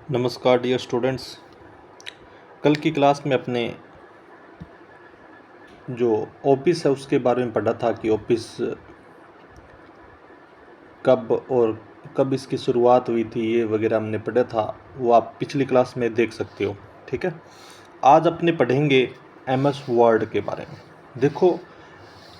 नमस्कार dear students. कल की क्लास में अपने जो ऑफिस है उसके बारे में पढ़ा था कि ऑफिस कब इसकी शुरुआत हुई थी, ये वगैरह हमने पढ़ा था। वो आप पिछली क्लास में देख सकते हो। ठीक है, आज अपने पढ़ेंगे एमएस वर्ड के बारे में। देखो,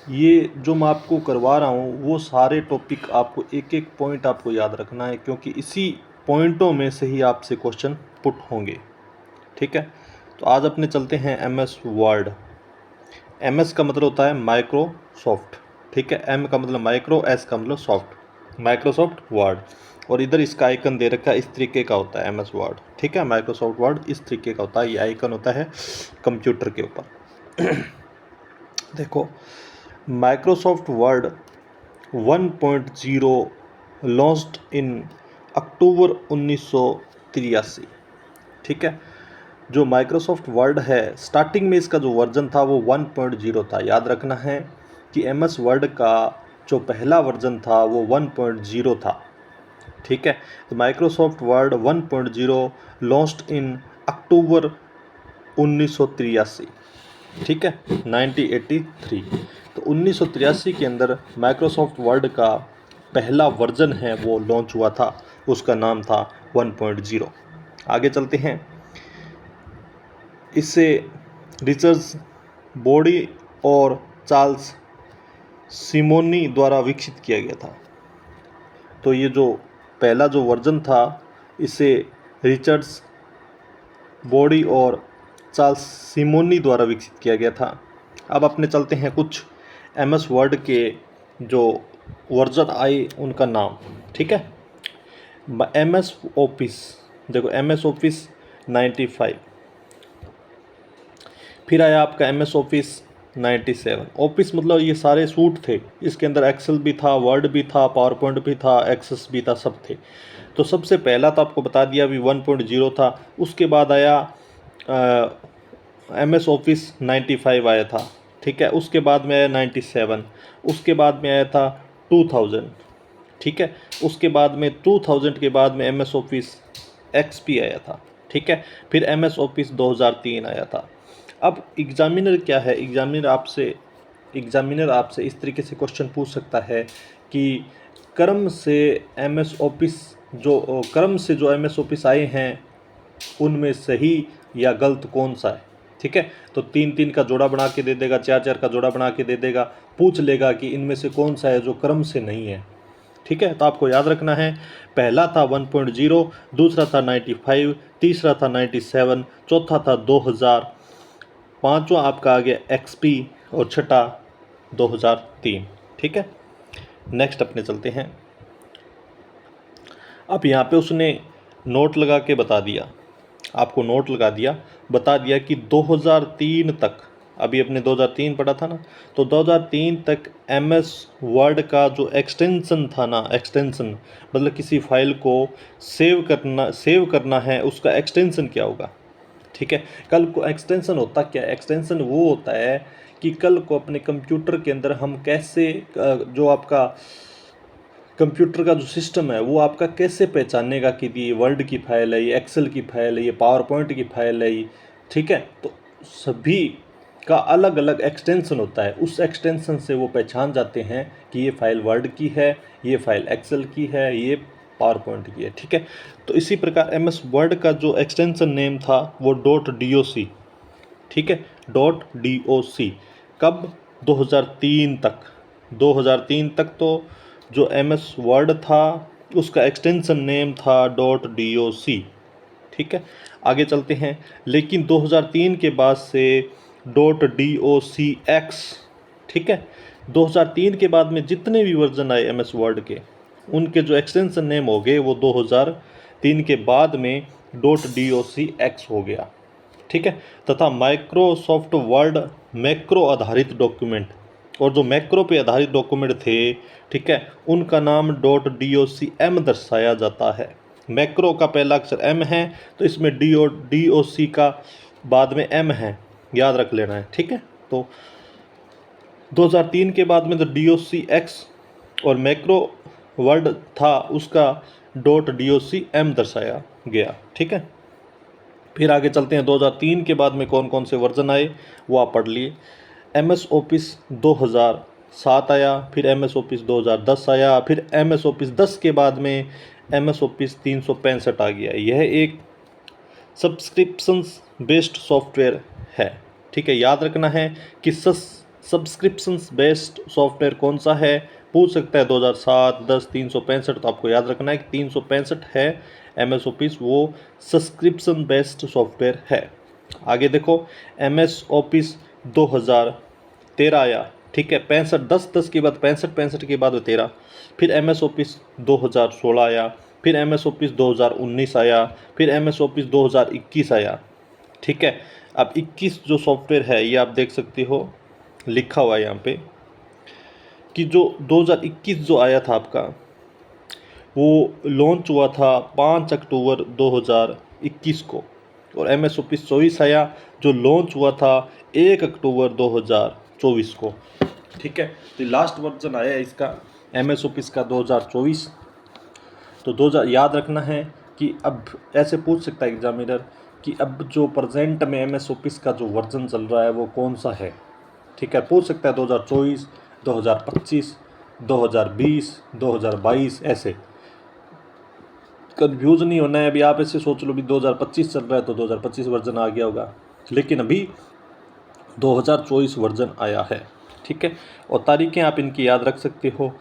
ये जो मैं आपको करवा रहा हूँ वो सारे टॉपिक आपको एक एक पॉइंट आपको याद रखना है, क्योंकि इसी पॉइंटों में से ही आपसे क्वेश्चन पुट होंगे। ठीक है, तो आज अपने चलते हैं एमएस वर्ड। एमएस का मतलब होता है माइक्रोसॉफ्ट। ठीक है, एम का मतलब माइक्रो, एस का मतलब सॉफ्ट, माइक्रोसॉफ्ट वर्ड। और इधर इसका आइकन दे रखा है, इस तरीके का होता है एमएस वर्ड। ठीक है, माइक्रोसॉफ्ट वर्ड इस तरीके का होता है। ये आइकन होता है कंप्यूटर के ऊपर। देखो, माइक्रोसॉफ्ट वर्ड 1.0 लॉन्च्ड इन अक्टूबर 1983। ठीक है, जो माइक्रोसॉफ्ट वर्ड है, स्टार्टिंग में इसका जो वर्जन था वो 1.0 था। याद रखना है कि एमएस वर्ड का जो पहला वर्जन था वो 1.0 था। ठीक है, तो माइक्रोसॉफ्ट वर्ड 1.0 लॉन्च्ड इन अक्टूबर 1983। ठीक है, 1983। तो 1983 के अंदर माइक्रोसॉफ्ट वर्ड का पहला वर्जन है वो लॉन्च हुआ था, उसका नाम था 1.0। आगे चलते हैं। इसे रिचर्ड बॉडी और चार्ल्स सिमोनी द्वारा विकसित किया गया था। तो ये जो पहला जो वर्जन था, इसे रिचर्ड बॉडी और चार्ल्स सिमोनी द्वारा विकसित किया गया था। अब अपने चलते हैं कुछ एमएस वर्ड के जो वर्जन आए उनका नाम। ठीक है, एमएस ऑफिस। देखो, एमएस ऑफिस 95। फिर आया आपका एमएस ऑफिस 97। ऑफिस मतलब ये सारे सूट थे, इसके अंदर एक्सेल भी था, वर्ड भी था, पावर पॉइंट भी था, एक्सेस भी था, सब थे। तो सबसे पहला तो आपको बता दिया भी 1.0 था। उसके बाद आया एमएस ऑफिस 95 आया था। ठीक है, उसके बाद में आया 97। उसके बाद में आया था 2000। ठीक है, उसके बाद में 2000 के बाद में एमएस ऑफिस एक्सपी आया था। ठीक है, फिर एमएस ऑफिस 2003 आया था। अब एग्जामिनर क्या है, एग्जामिनर आपसे इस तरीके से क्वेश्चन पूछ सकता है कि क्रम से जो एमएस ऑफिस आए हैं उनमें सही या गलत कौन सा है। ठीक है, तो 3-3 का जोड़ा बना के दे देगा, 4-4 का जोड़ा बना के दे देगा, पूछ लेगा कि इनमें से कौन सा है जो क्रम से नहीं है। ठीक है, तो आपको याद रखना है, पहला था 1.0, दूसरा था 95, तीसरा था 97, चौथा था 2000, पांचवा आपका आ गया एक्सपी और छठा 2003। ठीक है, नेक्स्ट अपने चलते हैं। अब यहाँ पे उसने नोट लगा के बता दिया, आपको नोट लगा दिया, बता दिया कि 2003 तक, अभी अपने 2003 पढ़ा था ना, तो 2003 तक एमएस वर्ड का जो एक्सटेंशन था ना, एक्सटेंशन मतलब किसी फाइल को सेव करना है, उसका एक्सटेंशन क्या होगा। ठीक है, कल को एक्सटेंशन होता क्या है, एक्सटेंशन वो होता है कि कल को अपने कंप्यूटर के अंदर हम कैसे जो आपका कंप्यूटर का जो सिस्टम है वो आपका कैसे पहचानेगा कि ये वर्ड की फाइल है, ये एक्सेल की फाइल है, ये पावर पॉइंट की फाइल है ये। ठीक है, तो सभी का अलग अलग एक्सटेंशन होता है, उस एक्सटेंशन से वो पहचान जाते हैं कि ये फाइल वर्ड की है, ये फाइल एक्सेल की है, ये पावर पॉइंट की है। ठीक है, तो इसी प्रकार एमएस वर्ड का जो एक्सटेंशन नेम था वो .doc। ठीक है, .doc। कब? 2003 तक। 2003 तक तो जो एमएस वर्ड था उसका एक्सटेंशन नेम था .doc। ठीक है, आगे चलते हैं। लेकिन 2003 के बाद से .docx। ठीक है, 2003 के बाद में जितने भी वर्जन आए एमएस वर्ड के, उनके जो एक्सटेंशन नेम हो गए वो 2003 के बाद में .docx हो गया। ठीक है, तथा माइक्रोसॉफ्ट वर्ड मैक्रो आधारित डॉक्यूमेंट, और जो मैक्रो पे आधारित डॉक्यूमेंट थे, ठीक है, उनका नाम .docm दर्शाया जाता है। मैक्रो का पहला अक्षर एम है, तो इसमें DOC का बाद में एम है, याद रख लेना है। ठीक है, तो 2003 के बाद में तो DOCX, और मैक्रो वर्ड था उसका .docm दर्शाया गया। ठीक है, फिर आगे चलते हैं। 2003 के बाद में कौन कौन से वर्जन आए वो आप पढ़ लिए। MS ऑफिस 2007 आया, फिर MS ऑफिस 2010 आया, फिर MS ऑफिस 10 के बाद में MS ऑफिस 365 आ गया। यह एक सब्सक्रिप्शंस बेस्ड सॉफ्टवेयर है। ठीक है, याद रखना है कि सब्सक्रिप्शंस बेस्ड सॉफ्टवेयर कौन सा है, पूछ सकता है 2007, 10, 365। तो आपको याद रखना है कि 365 है MS ऑफिस, वो सब्सक्रिप्शन बेस्ड सॉफ्टवेयर है। आगे देखो, MS ऑफिस 2013 आया। ठीक है, 65, 10 के बाद 65 के बाद 13। फिर MS ऑफिस 2016 आया, फिर MS ऑफिस 2019 आया, फिर MS ऑफिस 2021 आया। ठीक है, अब 21 जो सॉफ्टवेयर है ये आप देख सकते हो, लिखा हुआ है यहाँ पे कि जो 2021 जो आया था आपका, वो लॉन्च हुआ था 5 अक्टूबर 2021 को, और MS ऑफिस 24 आया जो लॉन्च हुआ था 1 अक्टूबर 2024 को। ठीक है, तो लास्ट वर्जन आया है इसका MS ऑफिस का 2024। तो 2000 याद रखना है कि अब ऐसे पूछ सकता है एग्जामिनर कि अब जो प्रेजेंट में MS ऑफिस का जो वर्जन चल रहा है वो कौन सा है। ठीक है, पूछ सकता है 2024, 2025, 2020, 2022, ऐसे कन्फ्यूज़ नहीं होना है। अभी आप ऐसे सोच लो भी 2025 चल रहा है तो 2025 वर्जन आ गया होगा, लेकिन अभी 2024 वर्जन आया है। ठीक है, और तारीखें आप इनकी याद रख सकते हो,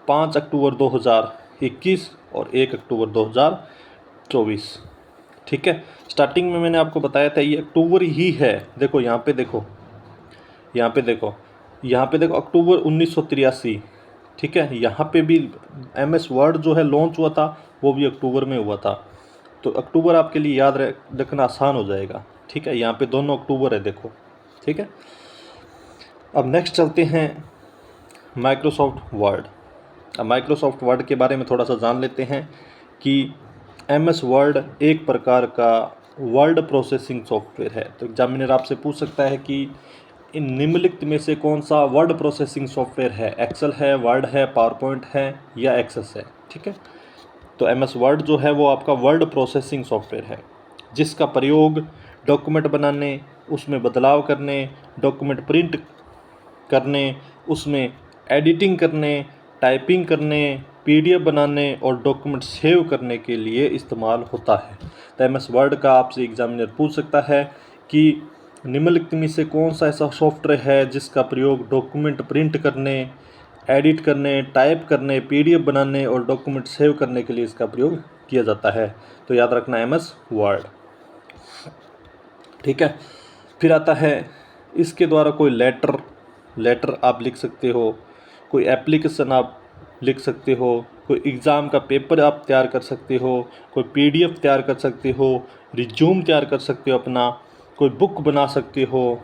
5 अक्टूबर 2021 और 1 अक्टूबर 2024। ठीक है, स्टार्टिंग में मैंने आपको बताया था ये अक्टूबर ही है। देखो यहाँ पे देखो, यहाँ पे देखो, यहाँ पे देखो अक्टूबर 1983। ठीक है, यहाँ पे भी MS वर्ड जो है लॉन्च हुआ था वो भी अक्टूबर में हुआ था। तो अक्टूबर आपके लिए याद रखना आसान हो जाएगा। ठीक है, यहाँ पे दोनों अक्टूबर है देखो। ठीक है, अब नेक्स्ट चलते हैं माइक्रोसॉफ्ट वर्ड। अब माइक्रोसॉफ्ट वर्ड के बारे में थोड़ा सा जान लेते हैं कि MS वर्ड एक प्रकार का वर्ड प्रोसेसिंग सॉफ्टवेयर है। तो एग्जामिनर आपसे पूछ सकता है कि इन निम्नलिखित में से कौन सा वर्ड प्रोसेसिंग सॉफ्टवेयर है, एक्सेल है, वर्ड है, पावर पॉइंट है या एक्सेस है। ठीक है, तो MS वर्ड जो है वो आपका वर्ड प्रोसेसिंग सॉफ्टवेयर है जिसका प्रयोग डॉक्यूमेंट बनाने, उसमें बदलाव करने, डॉक्यूमेंट प्रिंट करने, उसमें एडिटिंग करने, टाइपिंग करने, PDF बनाने और डॉक्यूमेंट सेव करने के लिए इस्तेमाल होता है। तो MS वर्ड का आपसे एग्जामिनर पूछ सकता है कि निम्नलिखित में से कौन सा ऐसा सॉफ्टवेयर है जिसका प्रयोग डॉक्यूमेंट प्रिंट करने, एडिट करने, टाइप करने, PDF बनाने और डॉक्यूमेंट सेव करने के लिए इसका प्रयोग किया जाता है। तो याद रखना MS वर्ड। ठीक है, फिर आता है इसके द्वारा कोई लेटर आप लिख सकते हो, कोई एप्लीकेशन आप लिख सकते हो, कोई एग्ज़ाम का पेपर आप तैयार कर सकते हो, कोई PDF तैयार कर सकते हो, रिज्यूम तैयार कर सकते हो अपना, कोई बुक बना सकते हो।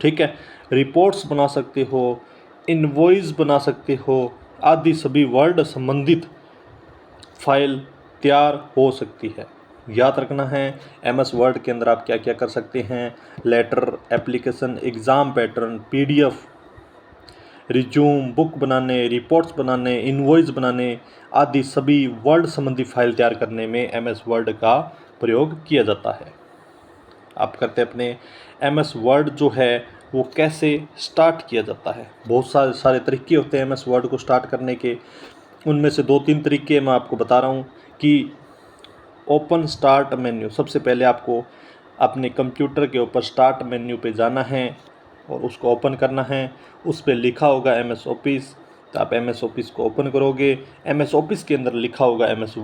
ठीक है, रिपोर्ट्स बना सकते हो, इनवॉइस बना सकते हो, आदि सभी वर्ड संबंधित फाइल तैयार हो सकती है। याद रखना है MS वर्ड के अंदर आप क्या क्या कर सकते हैं, letter, application, exam pattern, PDF, resume, book बनाने, रिपोर्ट्स बनाने, इनवॉइस बनाने आदि सभी वर्ड संबंधी फाइल तैयार करने में MS वर्ड का प्रयोग किया जाता है। आप करते अपने MS वर्ड जो है वो कैसे स्टार्ट किया जाता है। बहुत सारे तरीके होते हैं MS वर्ड को स्टार्ट करने के, उनमें से 2-3 तरीके मैं आपको बता रहा हूँ कि ओपन स्टार्ट मेन्यू। सबसे पहले आपको अपने कंप्यूटर के ऊपर स्टार्ट मेन्यू पे जाना है और उसको ओपन करना है। उस पर लिखा होगा MS ऑफिस, तो आप MS ऑफिस को ओपन करोगे। MS ऑफिस के अंदर लिखा होगा MS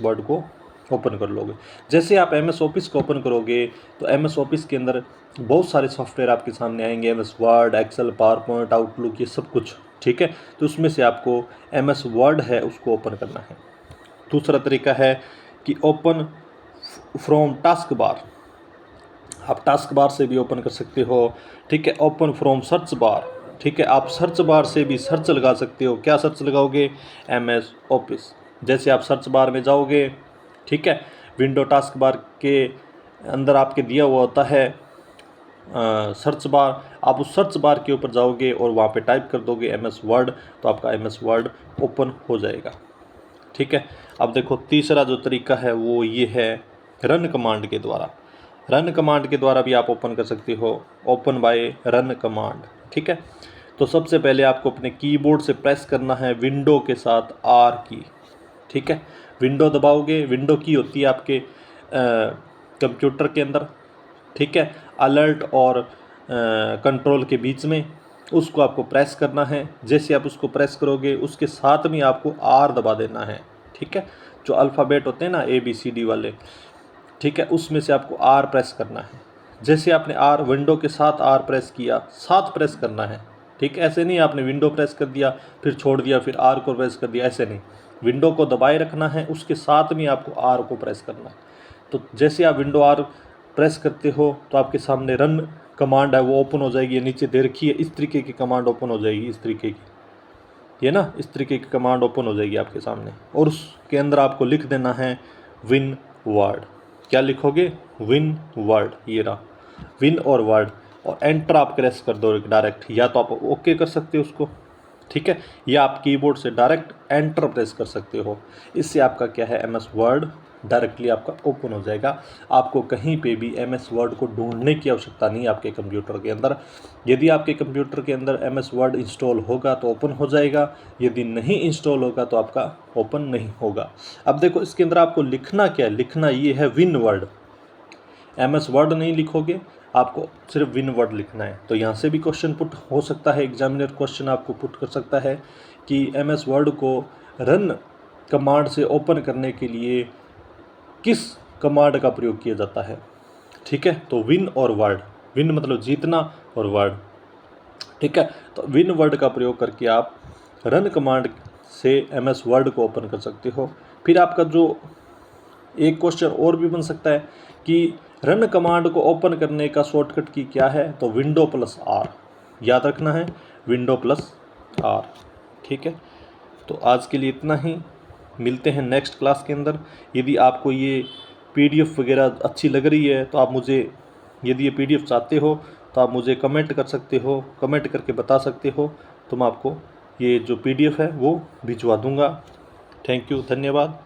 वर्ड को ओपन कर लोगे। जैसे आप MS ऑफिस को ओपन करोगे तो MS ऑफिस के अंदर बहुत सारे सॉफ्टवेयर आपके सामने आएंगे, MS Word, Excel, PowerPoint, Outlook, ये सब कुछ। ठीक है, तो उसमें से आपको MS वर्ड है उसको ओपन करना है। दूसरा तरीका है कि ओपन फ्रॉम टास्क बार। आप टास्क बार से भी ओपन कर सकते हो। ठीक है, ओपन फ्रॉम सर्च बार। ठीक है, आप सर्च बार से भी सर्च लगा सकते हो। क्या सर्च लगाओगे, MS ऑफिस। जैसे आप सर्च बार में जाओगे, ठीक है, विंडो टास्क बार के अंदर आपके दिया हुआ होता है सर्च बार। आप उस सर्च बार के ऊपर जाओगे और वहाँ पे टाइप कर दोगे MS वर्ड, तो आपका MS वर्ड ओपन हो जाएगा। ठीक है। अब देखो तीसरा जो तरीका है वो ये है रन कमांड के द्वारा। रन कमांड के द्वारा भी आप ओपन कर सकते हो, ओपन बाय रन कमांड। ठीक है, तो सबसे पहले आपको अपने कीबोर्ड से प्रेस करना है विंडो के साथ आर की। ठीक है, विंडो दबाओगे, विंडो की होती है आपके कंप्यूटर के अंदर। ठीक है, अलर्ट और कंट्रोल के बीच में, उसको आपको प्रेस करना है। जैसे आप उसको प्रेस करोगे उसके साथ में आपको आर दबा देना है। ठीक है, जो अल्फ़ाबेट होते हैं ना ABCD वाले, ठीक है, उसमें से आपको आर प्रेस करना है। जैसे आपने आर विंडो के साथ आर प्रेस किया, साथ प्रेस करना है। ठीक, ऐसे नहीं आपने विंडो प्रेस कर दिया फिर छोड़ दिया फिर आर को प्रेस कर दिया, ऐसे नहीं। विंडो को दबाए रखना है, उसके साथ में आपको आर को प्रेस करना है। तो जैसे आप विंडो आर प्रेस करते हो तो आपके सामने रन कमांड है वो ओपन हो जाएगी। नीचे दे रखी है, इस तरीके की कमांड ओपन हो जाएगी, इस तरीके की, ये ना, इस तरीके की कमांड ओपन हो जाएगी आपके सामने। और उसके अंदर आपको लिख देना है विन वर्ड। क्या लिखोगे? विन वर्ड, ये रहा विन और वर्ड, और एंटर आप प्रेस कर दो डायरेक्ट। या तो आप ओके कर सकते हो उसको, ठीक है, या आप कीबोर्ड से डायरेक्ट एंटर प्रेस कर सकते हो। इससे आपका क्या है, MS वर्ड डायरेक्टली आपका ओपन हो जाएगा। आपको कहीं पे भी MS वर्ड को ढूंढने की आवश्यकता नहीं आपके कंप्यूटर के अंदर। यदि आपके कंप्यूटर के अंदर MS वर्ड इंस्टॉल होगा तो ओपन हो जाएगा, यदि नहीं इंस्टॉल होगा तो आपका ओपन नहीं होगा। अब देखो इसके अंदर आपको लिखना क्या है, लिखना ये है विन वर्ड। MS वर्ड नहीं लिखोगे, आपको सिर्फ विन वर्ड लिखना है। तो यहाँ से भी क्वेश्चन पुट हो सकता है, एग्जामिनर क्वेश्चन आपको पुट कर सकता है कि MS वर्ड को रन कमांड से ओपन करने के लिए किस कमांड का प्रयोग किया जाता है। ठीक है, तो विन और वर्ड, विन मतलब जीतना और वर्ड। ठीक है, तो विन वर्ड का प्रयोग करके आप रन कमांड से MS वर्ड को ओपन कर सकते हो। फिर आपका जो एक क्वेश्चन और भी बन सकता है कि रन कमांड को ओपन करने का शॉर्टकट की क्या है, तो विंडो प्लस आर, याद रखना है विंडो प्लस आर। ठीक है, तो आज के लिए इतना ही, मिलते हैं नेक्स्ट क्लास के अंदर। यदि आपको ये PDF वगैरह अच्छी लग रही है तो आप मुझे, यदि ये PDF चाहते हो तो आप मुझे कमेंट कर सकते हो, कमेंट करके बता सकते हो, तो मैं आपको ये जो PDF है वो भिजवा दूंगा। थैंक यू, धन्यवाद।